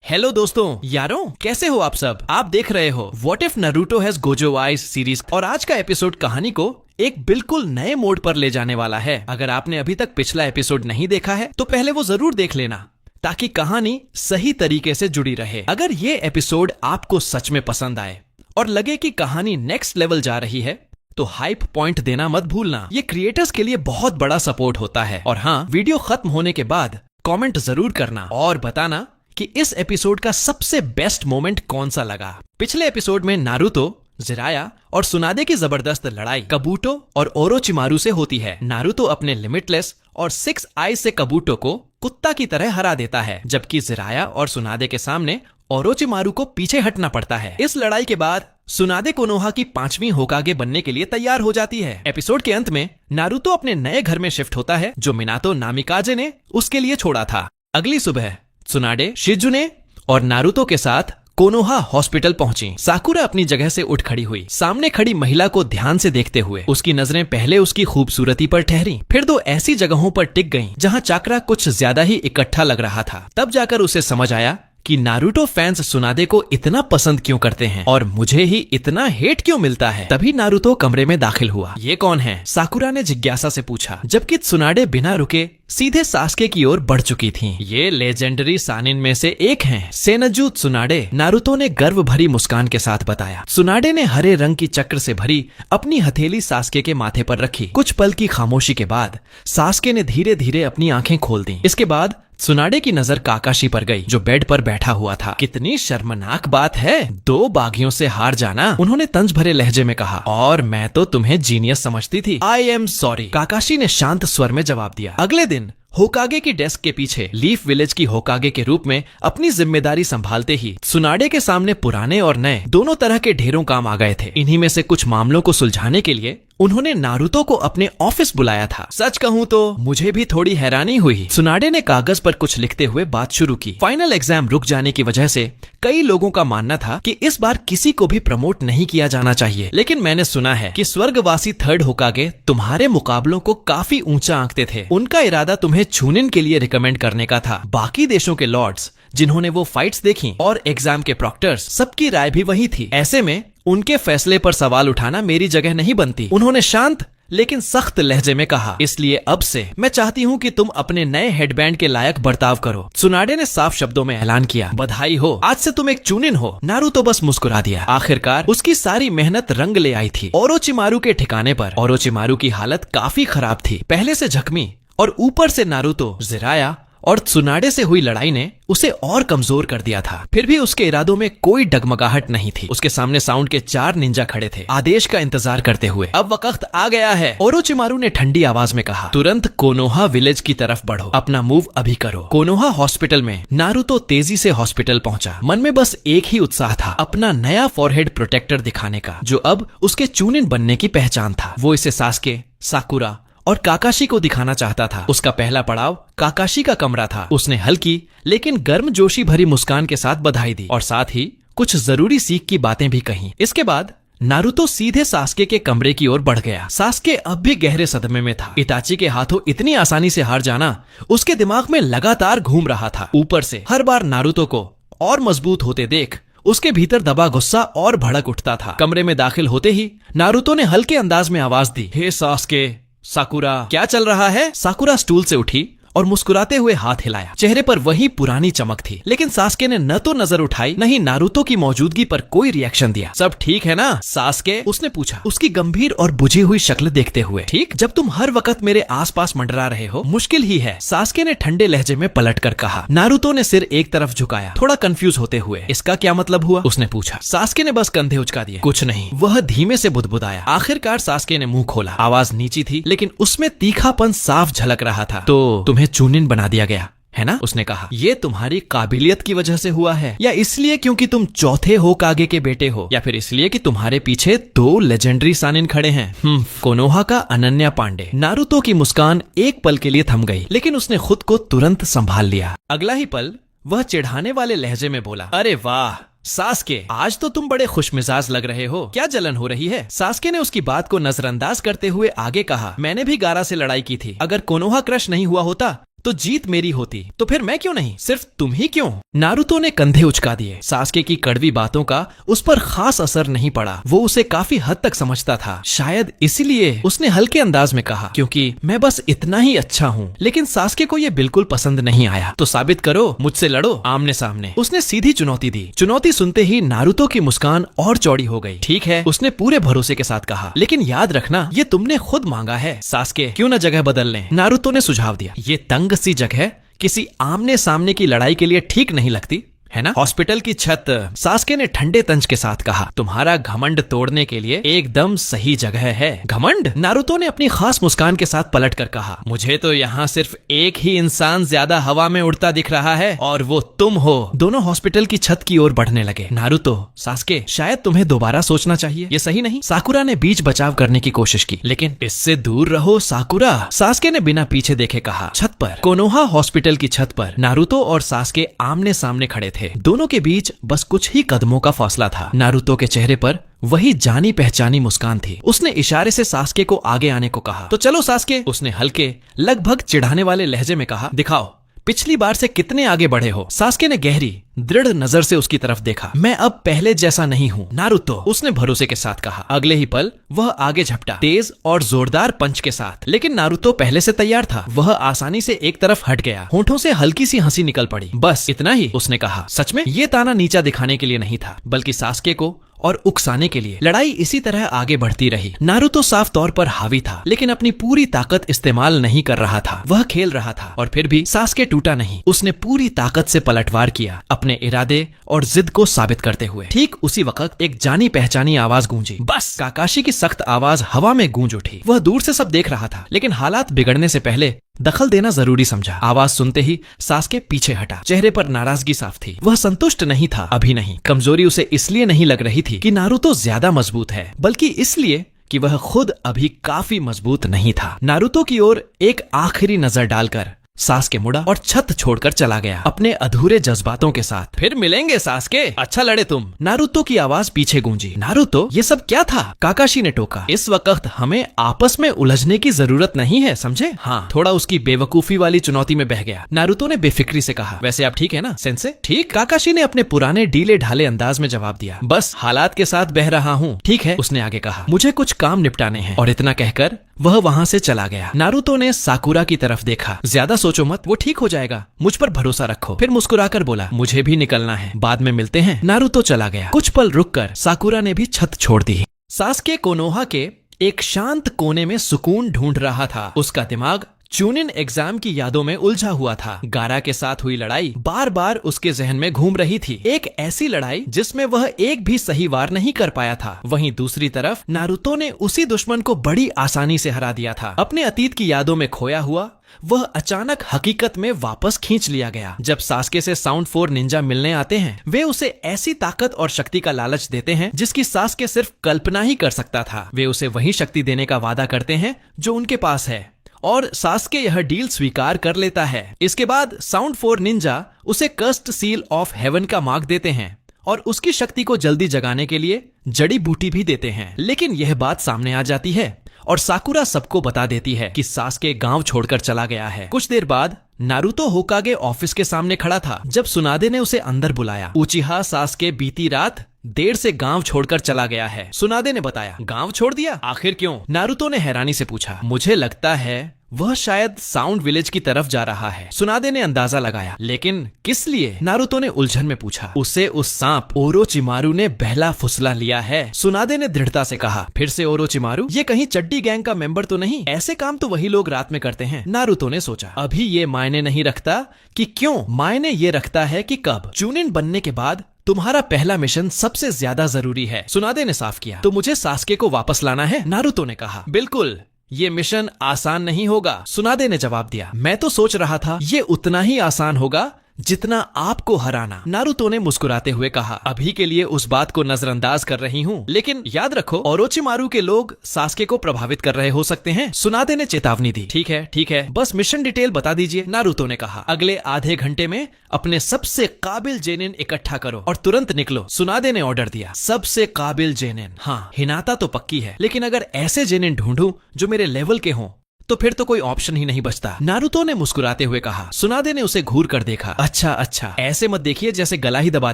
Hello दोस्तों, यारों, कैसे हो आप सब। आप देख रहे हो what if Naruto has Gojo eyes series और आज का एपिसोड कहानी को एक बिल्कुल नए मोड पर ले जाने वाला है। अगर आपने अभी तक पिछला एपिसोड नहीं देखा है तो पहले वो जरूर देख लेना ताकि कहानी सही तरीके से जुड़ी रहे। अगर ये एपिसोड आपको सच में पसंद आए और लगे कि कहानी नेक्स्ट लेवल जा रही है तो हाइप पॉइंट देना मत भूलना। ये क्रिएटर्स के लिए बहुत बड़ा सपोर्ट होता है। और हाँ, वीडियो खत्म होने के बाद कमेंट जरूर करना और बताना कि इस एपिसोड का सबसे बेस्ट मोमेंट कौन सा लगा। पिछले एपिसोड में नारुतो, जिराया और सुनादे की जबरदस्त लड़ाई कबूटो और ओरोचिमारू से होती है। नारुतो अपने लिमिटलेस और 6 आइज से कबूटो को कुत्ता की तरह हरा देता है, जबकि जिराया और सुनादे के सामने ओरोचिमारू को पीछे हटना पड़ता है। इस लड़ाई के बाद सुनादे कोनोहा की 5वीं होकागे बनने के लिए तैयार हो जाती है। एपिसोड के अंत में नारुतो अपने नए घर में शिफ्ट होता है जो मिनातो नामिकाजे ने उसके लिए छोड़ा था। अगली सुबह सुनाडे, शिजुने और नारुतो के साथ कोनोहा हॉस्पिटल पहुंची। साकुरा अपनी जगह से उठ खड़ी हुई, सामने खड़ी महिला को ध्यान से देखते हुए उसकी नजरें पहले उसकी खूबसूरती पर ठहरी, फिर 2 ऐसी जगहों पर टिक गईं जहां चाकरा कुछ ज्यादा ही इकट्ठा लग रहा था। तब जाकर उसे समझ आया कि नारुतो फैंस सुनादे को इतना पसंद क्यों करते हैं और मुझे ही इतना हेट क्यों मिलता है। तभी नारुतो कमरे में दाखिल हुआ। ये कौन है? साकुरा ने जिज्ञासा से पूछा, जबकि सुनाडे बिना रुके सीधे सास्के की ओर बढ़ चुकी थीं। ये लेजेंडरी सानिन में से एक हैं, सेनजू त्सुनाडे, नारुतो ने गर्व भरी मुस्कान के साथ बताया। सुनाडे ने हरे रंग की चक्र से भरी अपनी हथेली सास्के के माथे पर रखी। कुछ पल की खामोशी के बाद सास्के ने धीरे धीरे अपनी आंखें खोल दी। इसके बाद सुनाडे की नजर काकाशी पर गई जो बेड पर बैठा हुआ था। कितनी शर्मनाक बात है, 2 बागियों से हार जाना, उन्होंने तंज भरे लहजे में कहा। और मैं तो तुम्हें जीनियस समझती थी। आई एम सॉरी, काकाशी ने शांत स्वर में जवाब दिया। अगले दिन होकागे की डेस्क के पीछे लीफ विलेज की होकागे के रूप में अपनी जिम्मेदारी संभालते ही सुनाडे के सामने पुराने और नए दोनों तरह के ढेरों काम आ गए थे। इन्हीं में से कुछ मामलों को सुलझाने के लिए उन्होंने नारुतो को अपने ऑफिस बुलाया था। सच कहूं तो मुझे भी थोड़ी हैरानी हुई। सुनाडे ने कागज पर कुछ लिखते हुए बात शुरू की। फाइनल एग्जाम रुक जाने की वजह से कई लोगों का मानना था कि इस बार किसी को भी प्रमोट नहीं किया जाना चाहिए, लेकिन मैंने सुना है कि स्वर्गवासी 3rd होकागे तुम्हारे मुकाबलों को काफी ऊंचा आंकते थे। उनका इरादा तुम्हें चुनिन के लिए रिकमेंड करने का था। बाकी देशों के लॉर्ड्स जिन्होंने वो फाइट्स देखी और एग्जाम के प्रॉक्टर्स, सबकी राय भी वही थी। ऐसे में उनके फैसले पर सवाल उठाना मेरी जगह नहीं बनती। उन्होंने शांत लेकिन सख्त लहजे में कहा, इसलिए अब से मैं चाहती हूँ कि तुम अपने नए हेडबैंड के लायक बर्ताव करो। सुनाडे ने साफ शब्दों में ऐलान किया, बधाई हो, आज से तुम एक चुनिन हो। नारुतो बस मुस्कुरा दिया। आखिरकार उसकी सारी मेहनत रंग ले आई थी। ओरोचिमारू के ठिकाने पर ओरोचिमारू की हालत काफी खराब थी, पहले से जख्मी और ऊपर से नारुतो, जिराया और त्सुनाडे से हुई लड़ाई ने उसे और कमजोर कर दिया था। फिर भी उसके इरादों में कोई डगमगाहट नहीं थी। उसके सामने साउंड के 4 निंजा खड़े थे, आदेश का इंतजार करते हुए। अब वक्त आ गया है, ओरोचिमारू ने ठंडी आवाज में कहा। तुरंत कोनोहा विलेज की तरफ बढ़ो, अपना मूव अभी करो। कोनोहा हॉस्पिटल में नारुतो तेजी से हॉस्पिटल पहुंचा। मन में बस एक ही उत्साह था, अपना नया फॉरहेड प्रोटेक्टर दिखाने का, जो अब उसके चुनिन बनने की पहचान था। वो इसे सास्के, साकुरा और काकाशी को दिखाना चाहता था। उसका पहला पड़ाव काकाशी का कमरा था। उसने हल्की लेकिन गर्मजोशी भरी मुस्कान के साथ बधाई दी और साथ ही कुछ जरूरी सीख की बातें भी कहीं। इसके बाद नारुतो सीधे सास्के के कमरे की ओर बढ़ गया। सास्के अब भी गहरे सदमे में था। इताची के हाथों इतनी आसानी से हार जाना उसके दिमाग में लगातार घूम रहा था। ऊपर से हर बार नारुतो को और मजबूत होते देख उसके भीतर दबा गुस्सा और भड़क उठता था। कमरे में दाखिल होते ही नारुतो ने हल्के अंदाज में आवाज दी, हे सास्के, साकुरा, क्या चल रहा है? साकुरा स्टूल से उठी और मुस्कुराते हुए हाथ हिलाया। चेहरे पर वही पुरानी चमक थी, लेकिन सास्के ने न तो नजर उठाई न ही नारुतो की मौजूदगी पर कोई रिएक्शन दिया। सब ठीक है ना सास्के? उसने पूछा, उसकी गंभीर और बुझी हुई शक्ल देखते हुए। ठीक, जब तुम हर वक्त मेरे आसपास मंडरा रहे हो, मुश्किल ही है, सास्के ने ठंडे लहजे में पलट कर कहा। नारुतो ने सिर एक तरफ झुकाया, थोड़ा कंफ्यूज होते हुए। इसका क्या मतलब हुआ? उसने पूछा। सास्के ने बस कंधे उचका दिए। कुछ नहीं, वह धीमे से बुदबुदाया। आखिरकार सास्के ने मुंह खोला। आवाज नीची थी लेकिन उसमें तीखापन साफ झलक रहा था। तो तुम्हें चुनिन बना दिया गया है ना? उसने कहा। ये तुम्हारी काबिलियत की वजह से हुआ है या इसलिए क्योंकि तुम चौथे होकागे के बेटे हो, या फिर इसलिए कि तुम्हारे पीछे 2 लेजेंडरी सानिन खड़े हैं? कोनोहा का अनन्या पांडे। नारुतो की मुस्कान एक पल के लिए थम गई, लेकिन उसने खुद को तुरंत संभाल लिया। अगला ही पल वह चिढ़ाने वाले लहजे में बोला, अरे वाह सास्के, आज तो तुम बड़े खुशमिजाज लग रहे हो, क्या जलन हो रही है? सास्के ने उसकी बात को नजरअंदाज करते हुए आगे कहा, मैंने भी गारा से लड़ाई की थी। अगर कोनोहा क्रश नहीं हुआ होता तो जीत मेरी होती, तो फिर मैं क्यों नहीं, सिर्फ तुम ही क्यों? नारुतो ने कंधे उचका दिए। सास्के की कड़वी बातों का उस पर खास असर नहीं पड़ा। वो उसे काफी हद तक समझता था। शायद इसीलिए उसने हल्के अंदाज में कहा, क्योंकि मैं बस इतना ही अच्छा हूँ। लेकिन सास्के को ये बिल्कुल पसंद नहीं आया। तो साबित करो, मुझसे लड़ो आमने सामने। उसने सीधी चुनौती दी। चुनौती सुनते ही नारुतो की मुस्कान और चौड़ी हो गई। ठीक है, उसने पूरे भरोसे के साथ कहा, लेकिन याद रखना ये तुमने खुद मांगा है। सास्के, क्यों न जगह बदल लें? नारुतो ने सुझाव दिया। ये तंग सी जगह किसी आमने सामने की लड़ाई के लिए ठीक नहीं लगती, है ना? हॉस्पिटल की छत, सास्के ने ठंडे तंज के साथ कहा। तुम्हारा घमंड तोड़ने के लिए एकदम सही जगह है। घमंड? नारुतो ने अपनी खास मुस्कान के साथ पलट कर कहा, मुझे तो यहाँ सिर्फ एक ही इंसान ज्यादा हवा में उड़ता दिख रहा है, और वो तुम हो। दोनों हॉस्पिटल की छत की ओर बढ़ने लगे। नारुतो, सास्के, शायद तुम्हें दोबारा सोचना चाहिए, ये सही नहीं। साकुरा ने बीच बचाव करने की कोशिश की, लेकिन इससे दूर रहो साकुरा, सास्के ने बिना पीछे देखे कहा। छत पर, कोनोहा हॉस्पिटल की छत पर नारुतो और सास्के आमने सामने खड़े थे। दोनों के बीच बस कुछ ही कदमों का फासला था। नारुतो के चेहरे पर वही जानी पहचानी मुस्कान थी। उसने इशारे से सास्के को आगे आने को कहा। तो चलो सास्के, उसने हल्के, लगभग चिढ़ाने वाले लहजे में कहा, दिखाओ पिछली बार से कितने आगे बढ़े हो। सास्के ने गहरी, दृढ़ नजर से उसकी तरफ देखा। मैं अब पहले जैसा नहीं हूँ नारुतो, उसने भरोसे के साथ कहा। अगले ही पल वह आगे झपटा, तेज और जोरदार पंच के साथ। लेकिन नारुतो पहले से तैयार था। वह आसानी से एक तरफ हट गया। होंठों से हल्की सी हंसी निकल पड़ी। बस इतना ही, उसने कहा। सच में ये ताना नीचा दिखाने के लिए नहीं था, बल्कि सास्के को और उकसाने के लिए। लड़ाई इसी तरह आगे बढ़ती रही। नारुतो साफ तौर पर हावी था, लेकिन अपनी पूरी ताकत इस्तेमाल नहीं कर रहा था। वह खेल रहा था, और फिर भी सास्के टूटा नहीं। उसने पूरी ताकत से पलटवार किया, अपने इरादे और जिद को साबित करते हुए। ठीक उसी वक्त एक जानी पहचानी आवाज गूंजी। बस! काकाशी की सख्त आवाज हवा में गूंज उठी। वह दूर से सब देख रहा था, लेकिन हालात बिगड़ने से पहले दखल देना जरूरी समझा। आवाज सुनते ही सास्के पीछे हटा। चेहरे पर नाराजगी साफ थी। वह संतुष्ट नहीं था, अभी नहीं। कमजोरी उसे इसलिए नहीं लग रही थी कि नारुतो ज्यादा मजबूत है, बल्कि इसलिए कि वह खुद अभी काफी मजबूत नहीं था। नारुतो की ओर एक आखिरी नजर डालकर सास्के मुड़ा और छत छोड़कर चला गया, अपने अधूरे जज्बातों के साथ। फिर मिलेंगे सास्के, अच्छा लड़े तुम। नारुतो की आवाज पीछे गूंजी। नारुतो, ये सब क्या था? काकाशी ने टोका। इस वक्त हमें आपस में उलझने की जरूरत नहीं है, समझे? हाँ, थोड़ा उसकी बेवकूफी वाली चुनौती में बह गया। नारुतो ने बेफिक्री से कहा। वैसे आप ठीक है ना सेंसे? ठीक, काकाशी ने अपने पुराने ढीले ढाले अंदाज में जवाब दिया। बस हालात के साथ बह रहा हूँ। ठीक है, उसने आगे कहा। मुझे कुछ काम निपटाने हैं। और इतना कहकर वह वहां से चला गया। नारुतो ने साकुरा की तरफ देखा। ज्यादा सोचो मत, वो ठीक हो जाएगा, मुझ पर भरोसा रखो। फिर मुस्कुराकर बोला, मुझे भी निकलना है, बाद में मिलते हैं। नारुतो चला गया। कुछ पल रुककर साकुरा ने भी छत छोड़ दी। सास्के कोनोहा के एक शांत कोने में सुकून ढूंढ रहा था। उसका दिमाग चूनिन एग्जाम की यादों में उलझा हुआ था। गारा के साथ हुई लड़ाई बार बार उसके जहन में घूम रही थी। एक ऐसी लड़ाई जिसमें वह एक भी सही वार नहीं कर पाया था। वहीं दूसरी तरफ नारुतो ने उसी दुश्मन को बड़ी आसानी से हरा दिया था। अपने अतीत की यादों में खोया हुआ वह अचानक हकीकत में वापस खींच लिया गया। जब सास्के से साउंड 4 निंजा मिलने आते हैं, वे उसे ऐसी ताकत और शक्ति का लालच देते हैं जिसकी सास्के सिर्फ कल्पना ही कर सकता था। वे उसे वही शक्ति देने का वादा करते हैं जो उनके पास है, और सास्के यह डील स्वीकार कर लेता है। इसके बाद साउंड 4 निंजा उसे कर्स्ड सील ऑफ हेवन का मार्क देते हैं और उसकी शक्ति को जल्दी जगाने के लिए जड़ी बूटी भी देते हैं। लेकिन यह बात सामने आ जाती है और साकुरा सबको बता देती है कि सास्के गांव छोड़कर चला गया है। कुछ देर बाद नारुतो होकागे ऑफिस के सामने खड़ा था जब सुनादे ने उसे अंदर बुलाया। उचिहा सास्के बीती रात देर से गांव छोड़कर चला गया है, सुनादे ने बताया। गांव छोड़ दिया? आखिर क्यों? नारुतो ने हैरानी से पूछा। मुझे लगता है वह शायद साउंड विलेज की तरफ जा रहा है, सुनादे ने अंदाजा लगाया। लेकिन किस लिए? नारुतो ने उलझन में पूछा। उसे उस सांप ओरोचिमारू ने बहला फुसला लिया है, सुनादे ने दृढ़ता से कहा। फिर से ओरोचिमारू? ये कहीं चड्डी गैंग का मेंबर तो नहीं? ऐसे काम तो वही लोग रात में करते हैं, नारुतो ने सोचा। अभी ये मायने नहीं रखता कि क्यों, मायने ये रखता है कि कब। चूनिन बनने के बाद तुम्हारा पहला मिशन सबसे ज्यादा जरूरी है, सुनादे ने साफ किया। तो मुझे सास्के को वापस लाना है, नारुतो ने कहा। बिल्कुल, ये मिशन आसान नहीं होगा, सुनादे ने जवाब दिया। मैं तो सोच रहा था ये उतना ही आसान होगा जितना आपको हराना, नारुतो ने मुस्कुराते हुए कहा। अभी के लिए उस बात को नजरअंदाज कर रही हूँ, लेकिन याद रखो ओरोचिमारू के लोग सास्के को प्रभावित कर रहे हो सकते हैं, सुनादे ने चेतावनी दी। ठीक है, बस मिशन डिटेल बता दीजिए, नारुतो ने कहा। अगले आधे घंटे में अपने सबसे काबिल जेनिन इकट्ठा करो और तुरंत निकलो, सुनादे ने ऑर्डर दिया। सबसे काबिल जेनिन? हाँ, हिनाता तो पक्की है, लेकिन अगर ऐसे जेनिन ढूंढूं जो मेरे लेवल के हों तो फिर तो कोई ऑप्शन ही नहीं बचता। नारुतो ने मुस्कुराते हुए कहा। सुनादे ने उसे घूर कर देखा। अच्छा अच्छा, ऐसे मत देखिए जैसे गला ही दबा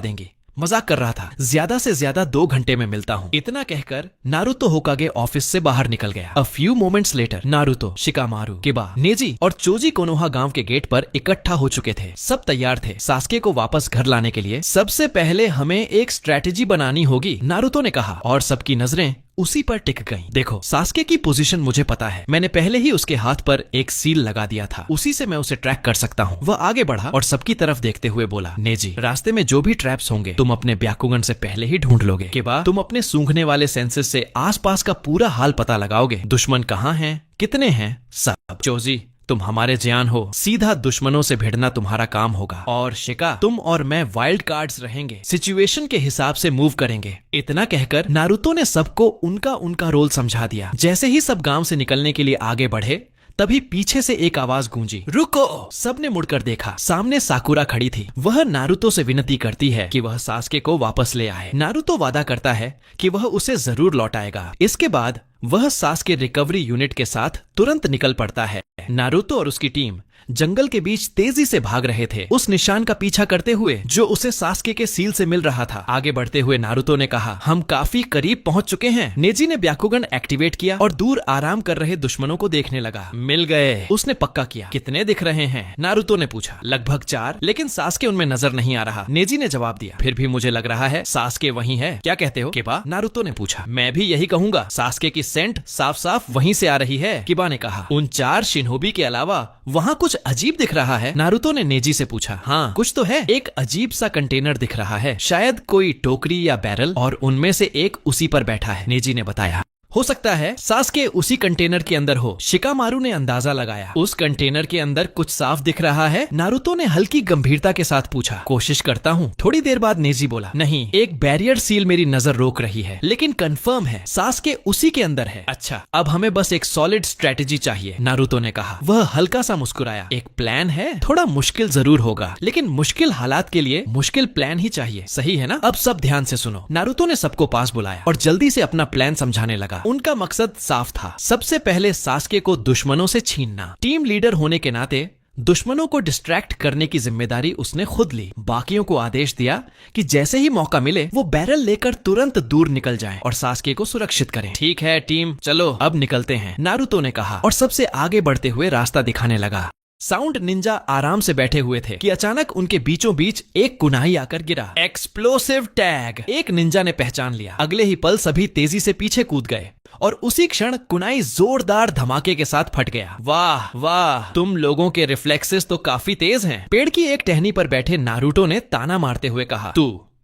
देंगे। मजाक कर रहा था। ज्यादा से ज्यादा 2 घंटे में मिलता हूँ। इतना कहकर नारुतो होकागे ऑफिस से बाहर निकल गया। A few moments later Naruto, Shikamaru, Kiba, Neji और चोजी कोनोहा गांव के गेट पर इकट्ठा हो चुके थे। सब तैयार थे सास्के को वापस घर लाने के लिए। सबसे पहले हमें एक स्ट्रेटेजी बनानी होगी, नारुतो ने कहा, और सबकी नजरें उसी पर टिक गईं। देखो, सास्के की पोजीशन मुझे पता है। मैंने पहले ही उसके हाथ पर एक सील लगा दिया था। उसी से मैं उसे ट्रैक कर सकता हूँ। वह आगे बढ़ा और सबकी तरफ देखते हुए बोला, नेजी, रास्ते में जो भी ट्रैप्स होंगे तुम अपने ब्याकुगन से पहले ही ढूंढ लोगे। के बाद तुम अपने सूंघने वाले सेंसेस से आसपास का पूरा हाल पता लगाओगे। दुश्मन कहाँ हैं, कितने हैं, सब। चोजी, तुम हमारे जियान हो, सीधा दुश्मनों से भिड़ना तुम्हारा काम होगा। और शिका, तुम और मैं वाइल्ड कार्ड्स रहेंगे, सिचुएशन के हिसाब से मूव करेंगे। इतना कहकर नारुतो ने सबको उनका उनका रोल समझा दिया। जैसे ही सब गांव से निकलने के लिए आगे बढ़े, तभी पीछे से एक आवाज गूंजी, रुको। सबने मुड़कर देखा। सामने साकुरा खड़ी थी। वह नारुतो से विनती करती है कि वह सास्के को वापस ले आए। नारुतो वादा करता है कि वह उसे जरूर लौटाएगा। इसके बाद वह सास्के रिकवरी यूनिट के साथ तुरंत निकल पड़ता है। नारुतो और उसकी टीम जंगल के बीच तेजी से भाग रहे थे, उस निशान का पीछा करते हुए जो उसे सास्के के सील से मिल रहा था। आगे बढ़ते हुए नारुतो ने कहा, हम काफी करीब पहुंच चुके हैं। नेजी ने ब्याकुगन एक्टिवेट किया और दूर आराम कर रहे दुश्मनों को देखने लगा। मिल गए, उसने पक्का किया। कितने दिख रहे हैं, नारुतो ने पूछा। लगभग 4, लेकिन सास्के उनमें नजर नहीं आ रहा, नेजी ने जवाब दिया। फिर भी मुझे लग रहा है सास्के वहीं है। क्या कहते हो, किबा, नारुतो ने पूछा। मैं भी यही कहूंगा, सास्के की सेंट साफ साफ वहीं से आ रही है, किबा ने कहा। उन 4 शिनोबी के अलावा वहाँ कुछ अजीब दिख रहा है, नारुतो ने नेजी से पूछा। हाँ, कुछ तो है। एक अजीब सा कंटेनर दिख रहा है, शायद कोई टोकरी या बैरल, और उनमें से एक उसी पर बैठा है, नेजी ने बताया। हो सकता है सास्के उसी कंटेनर के अंदर हो, शिकामारू ने अंदाजा लगाया। उस कंटेनर के अंदर कुछ साफ दिख रहा है, नारुतो ने हल्की गंभीरता के साथ पूछा। कोशिश करता हूँ। थोड़ी देर बाद नेजी बोला, नहीं, एक बैरियर सील मेरी नजर रोक रही है, लेकिन कंफर्म है सास्के उसी के अंदर है। अच्छा, अब हमें बस एक सॉलिड स्ट्रेटेजी चाहिए, नारुतो ने कहा। वह हल्का सा मुस्कुराया। एक प्लान है, थोड़ा मुश्किल जरूर होगा, लेकिन मुश्किल हालात के लिए मुश्किल प्लान ही चाहिए, सही है ना? अब सब ध्यान से सुनो। नारुतो ने सबको पास बुलाया और जल्दी से अपना प्लान समझाने लगा। उनका मकसद साफ था। सबसे पहले सास्के को दुश्मनों से छीनना। टीम लीडर होने के नाते दुश्मनों को डिस्ट्रैक्ट करने की जिम्मेदारी उसने खुद ली। बाकियों को आदेश दिया कि जैसे ही मौका मिले वो बैरल लेकर तुरंत दूर निकल जाएं और सास्के को सुरक्षित करें। ठीक है टीम, चलो अब निकलते हैं, नारुतो ने कहा और सबसे आगे बढ़ते हुए रास्ता दिखाने लगा। साउंड निंजा आराम से बैठे हुए थे कि अचानक उनके बीचों बीच एक कुनाई आकर गिरा। एक्सप्लोसिव टैग, एक निंजा ने पहचान लिया। अगले ही पल सभी तेजी से पीछे कूद गए और उसी क्षण कुनाई जोरदार धमाके के साथ फट गया। वाह वाह, तुम लोगों के रिफ्लेक्सेस तो काफी तेज हैं। पेड़ की एक टहनी पर बैठे नारुतो ने ताना मारते हुए कहा,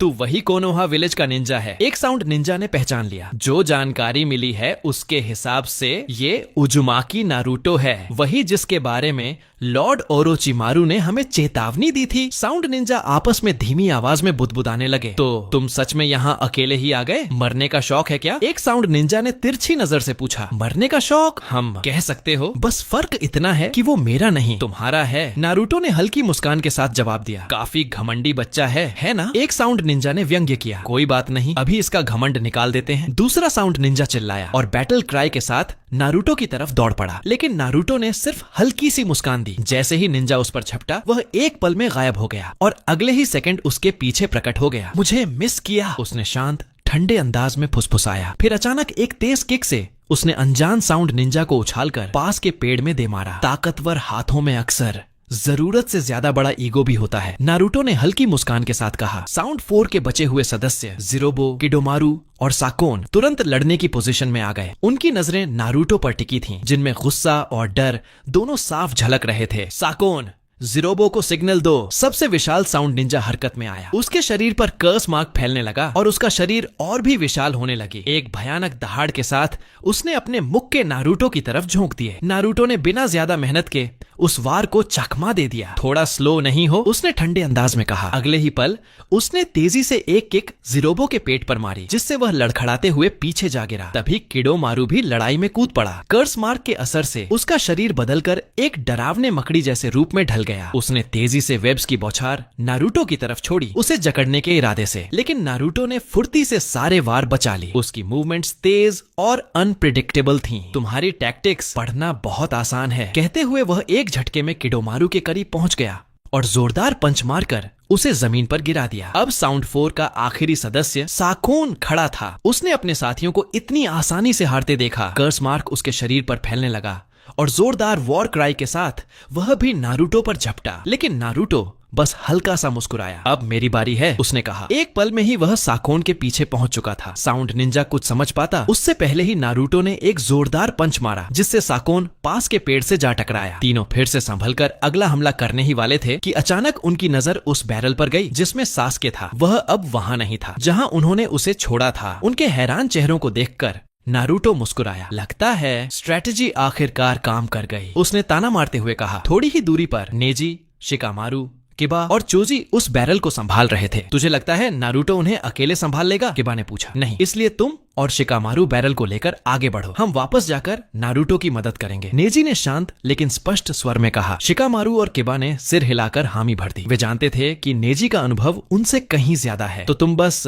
तू वही कोनोहा विलेज का निंजा है। एक साउंड निंजा ने पहचान लिया। जो जानकारी मिली है उसके हिसाब से ये उजुमाकी नारुतो है, वही जिसके बारे में लॉर्ड ओरोचिमारू ने हमें चेतावनी दी थी। साउंड निंजा आपस में धीमी आवाज में बुदबुदाने लगे। तो तुम सच में यहाँ अकेले ही आ गए? मरने का शौक है क्या? एक साउंड निंजा ने तिरछी नजर से पूछा। मरने का शौक, हम कह सकते हो, बस फर्क इतना है कि वो मेरा नहीं तुम्हारा है, नारुतो ने हल्की मुस्कान के साथ जवाब दिया। काफी घमंडी बच्चा है ना? एक साउंड निंजा ने व्यंग्य किया। कोई बात नहीं, अभी इसका घमंड निकाल देते हैं, दूसरा साउंड निंजा चिल्लाया और बैटल क्राई के साथ नारुतो की तरफ दौड़ पड़ा। लेकिन नारुतो ने सिर्फ हल्की सी मुस्कान दी। जैसे ही निंजा उस पर झपटा, वह एक पल में गायब हो गया और अगले ही सेकंड उसके पीछे प्रकट हो गया। मुझे मिस किया, उसने शांत ठंडे अंदाज में फुसफुसाया। फिर अचानक एक तेज किक से उसने अनजान साउंड निंजा को उछालकर पास के पेड़ में दे मारा। ताकतवर हाथों में अक्सर जरूरत से ज्यादा बड़ा ईगो भी होता है, नारुतो ने हल्की मुस्कान के साथ कहा। साउंड 4 के बचे हुए सदस्य जिरोबो, किडोमारू और साकोन तुरंत लड़ने की पोजीशन में आ गए। उनकी नजरें नारुतो पर टिकी थीं, जिनमें गुस्सा और डर दोनों साफ झलक रहे थे। साकोन, जिरोबो को सिग्नल दो। सबसे विशाल साउंड निंजा हरकत में आया। उसके शरीर पर कर्स मार्क फैलने लगा और उसका शरीर और भी विशाल होने लगी। एक भयानक दहाड़ के साथ उसने अपने मुक्के नारुतो की तरफ झोंक दिए। नारुतो ने बिना ज्यादा मेहनत के उस वार को चकमा दे दिया। थोड़ा स्लो नहीं हो, उसने ठंडे अंदाज में कहा। अगले ही पल उसने तेजी से एक किक जिरोबो के पेट पर मारी, जिससे वह लड़खड़ाते हुए पीछे जा गिरा। तभी किडोमारू भी लड़ाई में कूद पड़ा। कर्स मार्क के असर से उसका शरीर बदलकर एक डरावने मकड़ी जैसे रूप में ढल गया। उसने तेजी से वेब्स की बौछार नारुतो की तरफ छोड़ी, उसे जकड़ने के इरादे से, लेकिन नारुतो ने फुर्ती से सारे वार बचा ली। उसकी मूवमेंट्स तेज और अनप्रिडिक्टेबल थीं। तुम्हारी टैक्टिक्स पढ़ना बहुत आसान है, कहते हुए वह एक झटके में किडोमारू के करीब पहुंच गया और जोरदार पंच मारकर उसे जमीन पर गिरा दिया। अब साउंड 4 का आखिरी सदस्य साकोन खड़ा था। उसने अपने साथियों को इतनी आसानी से हारते देखा। कर्स मार्क उसके शरीर पर फैलने लगा और जोरदार वॉर क्राई के साथ वह भी नारुतो पर झपटा, लेकिन नारुतो बस हल्का सा मुस्कुराया। अब मेरी बारी है, उसने कहा। एक पल में ही वह साकोन के पीछे पहुंच चुका था। साउंड निंजा कुछ समझ पाता उससे पहले ही नारुतो ने एक जोरदार पंच मारा, जिससे साकोन पास के पेड़ से जा टकराया। तीनों फिर से संभलकर अगला हमला करने ही वाले थे कि अचानक उनकी नजर उस बैरल पर गई जिसमें सास्के था। वह अब वहां नहीं था जहां उन्होंने उसे छोड़ा था। उनके हैरान चेहरों को देखकर नारुतो मुस्कुराया। लगता है स्ट्रेटेजी आखिरकार काम कर गई, उसने ताना मारते हुए कहा। थोड़ी ही दूरी पर नेजी, शिकामारू, किबा और चोजी उस बैरल को संभाल रहे थे। तुझे लगता है नारुतो उन्हें अकेले संभाल लेगा? किबा ने पूछा। नहीं, इसलिए तुम और शिकामारू बैरल को लेकर आगे बढ़ो। हम वापस जाकर नारुतो की मदद करेंगे, नेजी ने शांत लेकिन स्पष्ट स्वर में कहा। शिकामारू और किबा ने सिर हिलाकर हामी भर दी। वे जानते थे कि नेजी का अनुभव उनसे कहीं ज्यादा है। तो तुम बस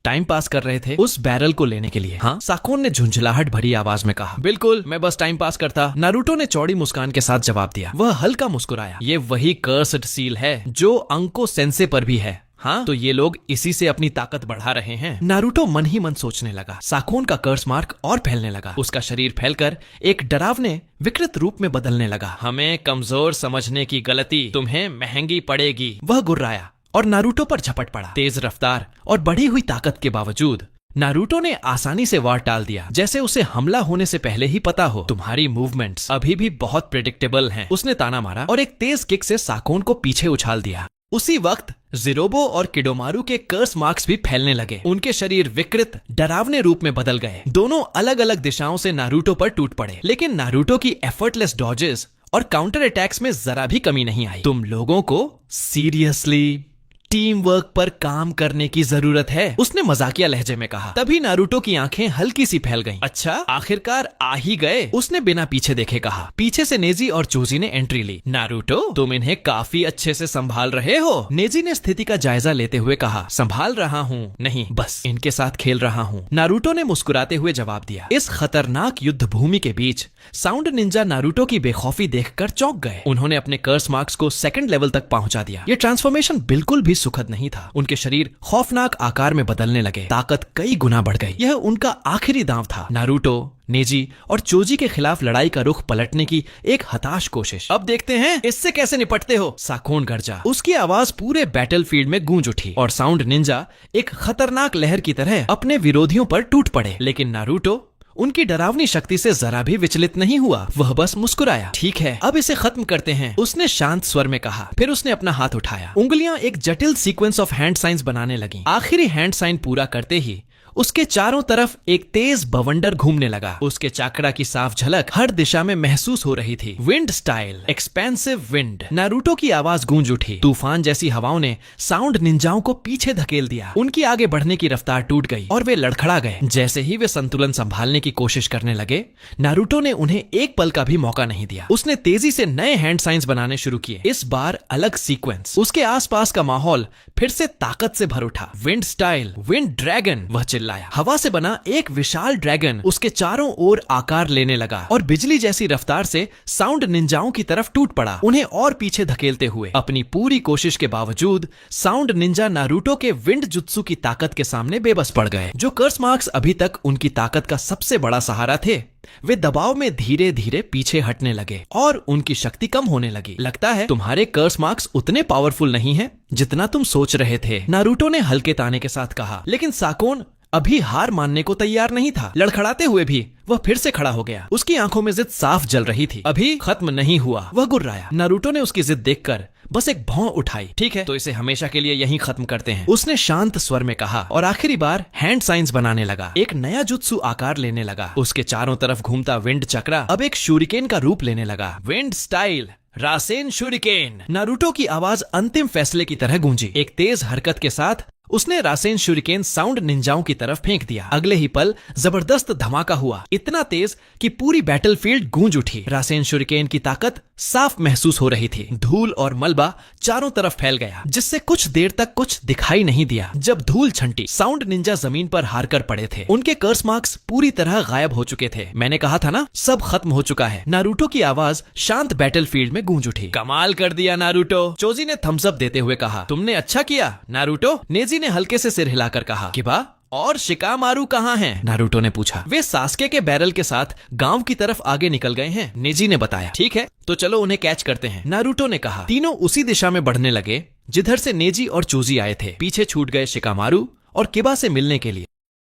टाइम पास कर रहे थे उस बैरल को लेने के लिए? हाँ, साकोन ने झुंझलाहट भरी आवाज में कहा। बिल्कुल, मैं बस टाइम पास करता, नारुतो ने चौड़ी मुस्कान के साथ जवाब दिया। वह हल्का मुस्कुराया। ये वही कर्स्ड सील है जो अंको सेंसे पर भी है। हाँ, तो ये लोग इसी से अपनी ताकत बढ़ा रहे हैं। नारुतो मन ही मन सोचने लगा। साकोन का कर्स मार्क और फैलने लगा। उसका शरीर फैलकर एक डरावने विकृत रूप में बदलने लगा। हमें कमजोर समझने की गलती तुम्हें महंगी पड़ेगी, वह गुर्राया और नारुतो पर झपट पड़ा। तेज रफ्तार और बढ़ी हुई ताकत के बावजूद नारुतो ने आसानी से वार टाल दिया, जैसे उसे हमला होने से पहले ही पता हो। तुम्हारी मूवमेंट्स अभी भी बहुत प्रेडिक्टेबल हैं, उसने ताना मारा और एक तेज किक से साकोन को पीछे उछाल दिया। उसी वक्त जिरोबो और किडोमारू के कर्स मार्क्स भी फैलने लगे। उनके शरीर विकृत डरावने रूप में बदल गए। दोनों अलग अलग दिशाओं से नारुतो पर टूट पड़े, लेकिन नारुतो की एफर्टलेस डॉजेस और काउंटर अटैक्स में जरा भी कमी नहीं आई। तुम लोगों को सीरियसली टीम वर्क पर काम करने की जरूरत है, उसने मजाकिया लहजे में कहा। तभी नारुतो की आंखें हल्की सी फैल गईं। अच्छा, आखिरकार आ ही गए, उसने बिना पीछे देखे कहा। पीछे से नेजी और चोजी ने एंट्री ली। नारुतो, तुम इन्हें काफी अच्छे से संभाल रहे हो, नेजी ने स्थिति का जायजा लेते हुए कहा। संभाल रहा हूँ नहीं, बस इनके साथ खेल रहा हूँ, नारुतो ने मुस्कुराते हुए जवाब दिया। इस खतरनाक युद्ध भूमि के बीच साउंड निंजा नारुतो की बेखौफी देखकर चौंक गए। उन्होंने अपने कर्स मार्क्स को सेकंड लेवल तक पहुंचा दिया। ये ट्रांसफॉर्मेशन बिल्कुल भी सुखद नहीं था। उनके शरीर खौफनाक आकार में बदलने लगे, ताकत कई गुना बढ़ गई। यह उनका आखिरी दांव था। नारुतो, नेजी और चोजी के खिलाफ लड़ाई का रुख पलटने की एक हताश कोशिश। अब देखते हैं इससे कैसे निपटते हो, साकोन गर्जा। उसकी आवाज पूरे बैटलफील्ड में गूंज उठी और साउंड निंजा एक खतरनाक लहर की तरह अपने विरोधियों पर टूट पड़े। लेकिन नारुतो उनकी डरावनी शक्ति से जरा भी विचलित नहीं हुआ। वह बस मुस्कुराया। ठीक है, अब इसे खत्म करते हैं, उसने शांत स्वर में कहा। फिर उसने अपना हाथ उठाया। उंगलियां एक जटिल सीक्वेंस ऑफ हैंड साइंस बनाने लगीं। आखिरी हैंड साइन पूरा करते ही उसके चारों तरफ एक तेज बवंडर घूमने लगा। उसके चाकड़ा की साफ झलक हर दिशा में महसूस हो रही थी। Wind style, expensive wind. Naruto की आवाज गूंज उठी। तूफान जैसी हवाओं ने साउंड निंजाओं को पीछे धकेल दिया। उनकी आगे बढ़ने की रफ्तार टूट गई और वे लड़खड़ा गए। जैसे ही वे संतुलन संभालने की कोशिश करने लगे, नारुतो ने उन्हें एक पल का भी मौका नहीं दिया। उसने तेजी से नए हैंड साइंस बनाने शुरू किए, इस बार अलग सीक्वेंस। उसके आसपास का माहौल फिर से ताकत से भर उठा। विंड स्टाइल, विंड ड्रैगन, वह चिल्लाया। हवा से बना एक विशाल ड्रैगन उसके चारों ओर आकार लेने लगा और बिजली जैसी रफ्तार से साउंड निंजाओं की तरफ टूट पड़ा, उन्हें और पीछे धकेलते हुए। अपनी पूरी कोशिश के बावजूद साउंड निंजा नारुतो के विंड जुत्सु की ताकत के सामने बेबस पड़ गए। जो कर्स मार्क्स अभी तक उनकी ताकत का सबसे बड़ा सहारा थे, वे दबाव में धीरे धीरे पीछे हटने लगे और उनकी शक्ति कम होने लगी। लगता है तुम्हारे कर्स मार्क्स उतने पावरफुल नहीं हैं जितना तुम सोच रहे थे, नारुतो ने हल्के ताने के साथ कहा। लेकिन साकोन अभी हार मानने को तैयार नहीं था। लड़खड़ाते हुए भी वह फिर से खड़ा हो गया। उसकी आंखों में जिद साफ जल रही थी। अभी खत्म नहीं हुआ, वह गुर्राया। नारुतो ने उसकी जिद देखकर बस एक भौं उठाई। ठीक है, तो इसे हमेशा के लिए यहीं खत्म करते हैं, उसने शांत स्वर में कहा और आखिरी बार हैंड साइंस बनाने लगा। एक नया जुत्सु आकार लेने लगा। उसके चारों तरफ घूमता विंड चक्रा अब एक शूरिकेन का रूप लेने लगा। Wind style, Rasen Shuriken. Naruto की आवाज अंतिम फैसले की तरह गूंजी। एक तेज हरकत के साथ उसने रासेन शुरिकेन साउंड निंजाओं की तरफ फेंक दिया। अगले ही पल जबरदस्त धमाका हुआ, इतना तेज कि पूरी बैटलफील्ड गूंज उठी। रासेन शुरिकेन की ताकत साफ महसूस हो रही थी। धूल और मलबा चारों तरफ फैल गया, जिससे कुछ देर तक कुछ दिखाई नहीं दिया। जब धूल छंटी, साउंड निंजा जमीन पर हार कर पड़े थे। उनके कर्स मार्क्स पूरी तरह गायब हो चुके थे। मैंने कहा था ना, सब खत्म हो चुका है। नारुतो की आवाज शांत बैटलफील्ड में गूंज उठी। कमाल कर दिया नारुतो, चोजी ने थम्स अप देते हुए कहा। तुमने अच्छा किया नारुतो, नेजी ने हल्के से सिर हिलाकर कहा। किबा और शिकामारू कहाँ हैं? नारुतो ने पूछा। वे सास्के के बैरल के साथ गांव की तरफ आगे निकल गए हैं, नेजी ने बताया। ठीक है, तो चलो उन्हें कैच करते हैं, नारुतो ने कहा। तीनों उसी दिशा में बढ़ने लगे जिधर से नेजी और चोजी आए थे। पीछे छूट गए शिकामारू और किबा से मिलने के लिए।